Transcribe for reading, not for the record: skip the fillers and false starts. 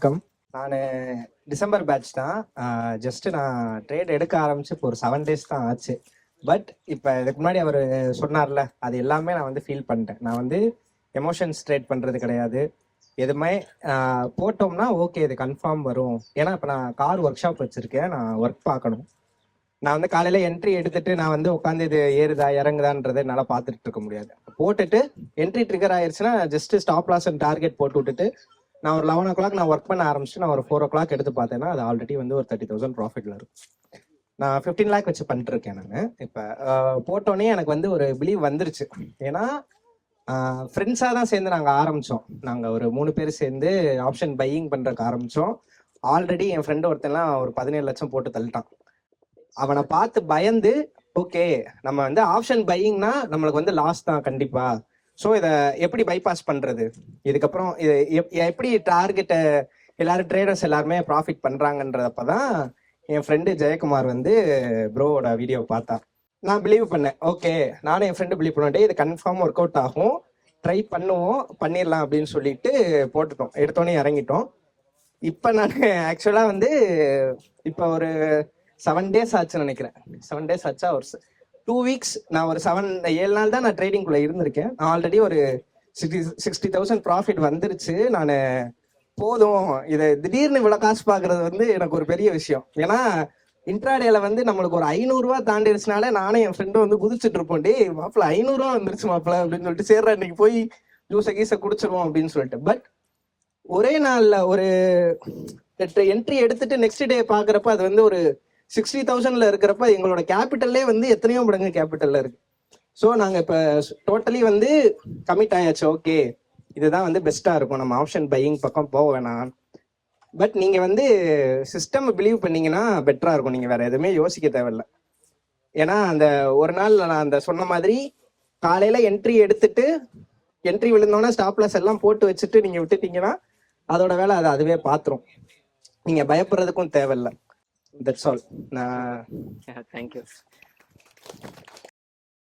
வணக்கம். நான் December batch தான். ஜஸ்ட் நான் ட்ரேட் எடுக்க ஆரம்பிச்சு இப்போ ஒரு 7 days தான் ஆச்சு. பட் இப்போ இதுக்கு முன்னாடி அவர் சொன்னார்ல, அது எல்லாமே நான் வந்து ஃபீல் பண்ணிட்டேன். நான் வந்து எமோஷன்ஸ் ட்ரேட் பண்ணுறது கிடையாது. எதுவுமே போட்டோம்னா ஓகே இது கன்ஃபார்ம் வரும். ஏன்னா இப்போ நான் கார் ஒர்க் ஷாப் வச்சுருக்கேன், நான் ஒர்க் பார்க்கணும். நான் வந்து காலையில் என்ட்ரி எடுத்துட்டு நான் வந்து உட்காந்து இது ஏறுதா இறங்குதான்றதை என்னால் பார்த்துட்டு இருக்க முடியாது. போட்டுட்டு என்ட்ரி ட்ரிகர் ஆயிடுச்சுன்னா just stop loss and target போட்டு விட்டுட்டு நான் ஒரு 11 o'clock நான் ஒர்க் பண்ண ஆரம்பிச்சு நான் ஒரு 4 o'clock எடுத்து பார்த்தேன்னா அது ஆல்ரெடி வந்து ஒரு 30,000 ப்ராஃபிட்ல இருக்கும். நான் 15 lakh வச்சு பண்ணிட்டு இருக்கேன். நான் இப்போ போட்டோன்னே எனக்கு வந்து ஒரு பிலீவ் வந்துருச்சு. ஏன்னா ஃப்ரெண்ட்ஸாக தான் சேர்ந்து நாங்கள் ஆரம்பித்தோம். நாங்கள் ஒரு 3 பேர் சேர்ந்து ஆப்ஷன் பையிங் பண்ணுறதுக்கு ஆரம்பித்தோம். ஆல்ரெடி என் ஃப்ரெண்டு ஒருத்தன்லாம் ஒரு 17 லட்சம் போட்டு தள்ளிட்டான். அவனை பார்த்து பயந்து ஓகே நம்ம வந்து ஆப்ஷன் பையிங்னா நம்மளுக்கு வந்து லாஸ் தான் கண்டிப்பா. ஸோ இதை எப்படி பைபாஸ் பண்றது, இதுக்கப்புறம் இது எப்படி டார்கெட்டை எல்லாரும் ட்ரேடர்ஸ் எல்லாருமே ப்ராஃபிட் பண்றாங்கன்றப்பதான் என் ஃப்ரெண்டு ஜெயக்குமார் வந்து ப்ரோவோட வீடியோ பார்த்தா. நான் பிலீவ் பண்ணேன். ஓகே நானும் என் ஃப்ரெண்டு பிலீவ் பண்ணிட்டே இது கன்ஃபார்ம் ஒர்க் அவுட் ஆகும், ட்ரை பண்ணுவோம், பண்ணிடலாம் அப்படின்னு சொல்லிட்டு போட்டுட்டோம். எடுத்தோடனே இறங்கிட்டோம். இப்போ நான் ஆக்சுவலாக வந்து இப்போ ஒரு 7 days ஆச்சுன்னு நினைக்கிறேன். 7 days ஆச்சா, ஒரு 2 weeks. நான் ஒரு 7 நாள் தான் நான் ட்ரேடிங்குள்ள இருந்திருக்கேன். நான் ஆல்ரெடி ஒரு 60,000 ப்ராஃபிட் வந்துருச்சு. நான் போதும், இதை திடீர்னு இவ்வளவு காசு பாக்குறது வந்து எனக்கு ஒரு பெரிய விஷயம். ஏன்னா இன்ட்ராடேல வந்து நம்மளுக்கு ஒரு 500 ரூபா தாண்டிடுச்சுனால நானும் என் ஃப்ரெண்டும் வந்து குதிச்சுட்டு இருப்போம். டே மாப்பிள்ள 500 ரூபா வந்துருச்சு மாப்பிள்ள அப்படின்னு சொல்லிட்டு சேர்றா இன்னைக்கு போய் ஜூஸை கீசை குடிச்சிருவோம் அப்படின்னு சொல்லிட்டு. பட் ஒரே நாள்ல ஒரு என்ட்ரி எடுத்துட்டு நெக்ஸ்ட் டே பாக்குறப்ப அது வந்து ஒரு 60,000 இருக்கிறப்ப எங்களோட கேபிட்டல்லே வந்து எத்தனையோ மடங்கு கேபிட்டல்ல இருக்கு. ஸோ நாங்கள் இப்போ டோட்டலி வந்து கமிட் ஆயாச்சு. ஓகே இதுதான் வந்து பெஸ்ட்டாக இருக்கும், நம்ம ஆப்ஷன் பையிங் பக்கம் போக வேணாம். பட் நீங்கள் வந்து சிஸ்டம் பிலீவ் பண்ணீங்கன்னா பெட்டராக இருக்கும். நீங்கள் வேற எதுவுமே யோசிக்க தேவையில்லை. ஏன்னா அந்த ஒரு நாள் நான் அந்த சொன்ன மாதிரி காலையில் என்ட்ரி எடுத்துட்டு என்ட்ரி விழுந்தோன்னா ஸ்டாப்லாஸ் எல்லாம் போட்டு வச்சுட்டு நீங்கள் விட்டுட்டீங்கன்னா அதோட வேலை அதை அதுவே பார்த்துரும். நீங்கள் பயப்படுறதுக்கும் தேவையில்லை. That's all. Thank you.